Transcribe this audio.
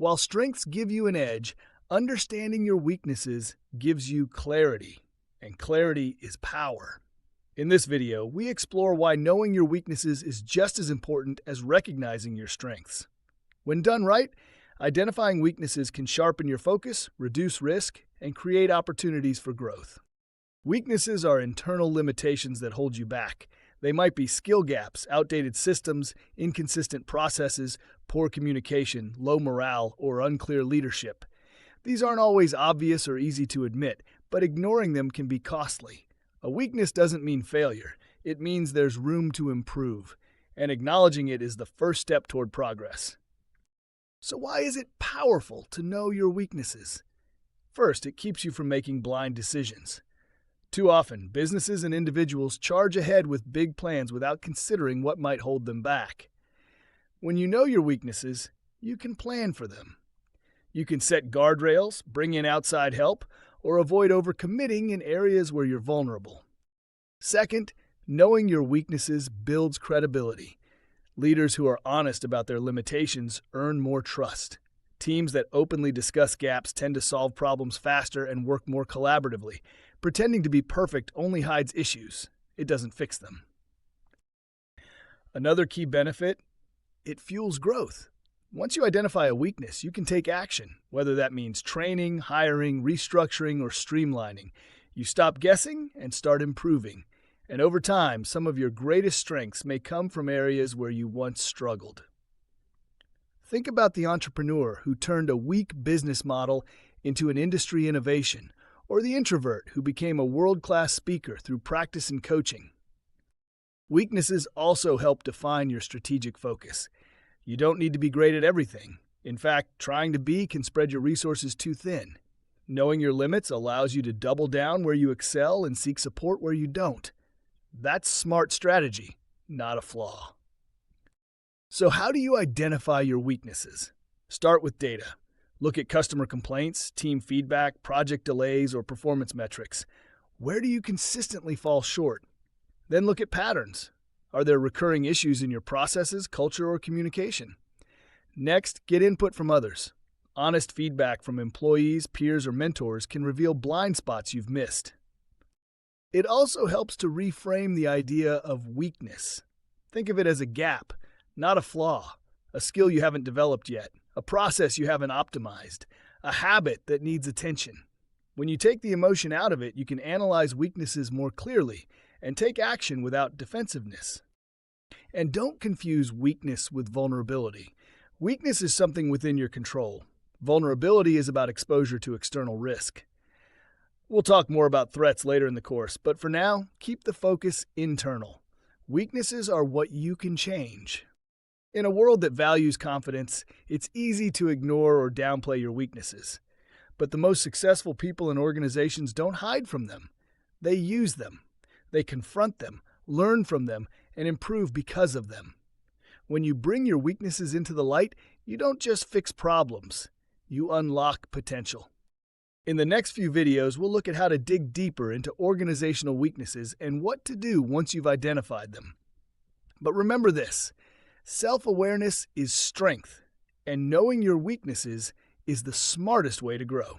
While strengths give you an edge, understanding your weaknesses gives you clarity, and clarity is power. In this video, we explore why knowing your weaknesses is just as important as recognizing your strengths. When done right, identifying weaknesses can sharpen your focus, reduce risk, and create opportunities for growth. Weaknesses are internal limitations that hold you back. They might be skill gaps, outdated systems, inconsistent processes, poor communication, low morale, or unclear leadership. These aren't always obvious or easy to admit, but ignoring them can be costly. A weakness doesn't mean failure. It means there's room to improve, and acknowledging it is the first step toward progress. So why is it powerful to know your weaknesses? First, it keeps you from making blind decisions. Too often, businesses and individuals charge ahead with big plans without considering what might hold them back. When you know your weaknesses, you can plan for them. You can set guardrails, bring in outside help, or avoid overcommitting in areas where you're vulnerable. Second, knowing your weaknesses builds credibility. Leaders who are honest about their limitations earn more trust. Teams that openly discuss gaps tend to solve problems faster and work more collaboratively. Pretending to be perfect only hides issues. It doesn't fix them. Another key benefit, it fuels growth. Once you identify a weakness, you can take action, whether that means training, hiring, restructuring, or streamlining. You stop guessing and start improving. And over time, some of your greatest strengths may come from areas where you once struggled. Think about the entrepreneur who turned a weak business model into an industry innovation, or the introvert who became a world-class speaker through practice and coaching. Weaknesses also help define your strategic focus. You don't need to be great at everything. In fact, trying to be can spread your resources too thin. Knowing your limits allows you to double down where you excel and seek support where you don't. That's smart strategy, not a flaw. So how do you identify your weaknesses? Start with data. Look at customer complaints, team feedback, project delays, or performance metrics. Where do you consistently fall short? Then look at patterns. Are there recurring issues in your processes, culture, or communication? Next, get input from others. Honest feedback from employees, peers, or mentors can reveal blind spots you've missed. It also helps to reframe the idea of weakness. Think of it as a gap, not a flaw, a skill you haven't developed yet, a process you haven't optimized, a habit that needs attention. When you take the emotion out of it, you can analyze weaknesses more clearly and take action without defensiveness. And don't confuse weakness with vulnerability. Weakness is something within your control. Vulnerability is about exposure to external risk. We'll talk more about threats later in the course, but for now, keep the focus internal. Weaknesses are what you can change. In a world that values confidence, it's easy to ignore or downplay your weaknesses. But the most successful people in organizations don't hide from them. They use them. They confront them, learn from them, and improve because of them. When you bring your weaknesses into the light, you don't just fix problems. You unlock potential. In the next few videos, we'll look at how to dig deeper into organizational weaknesses and what to do once you've identified them. But remember this. Self-awareness is strength, and knowing your weaknesses is the smartest way to grow.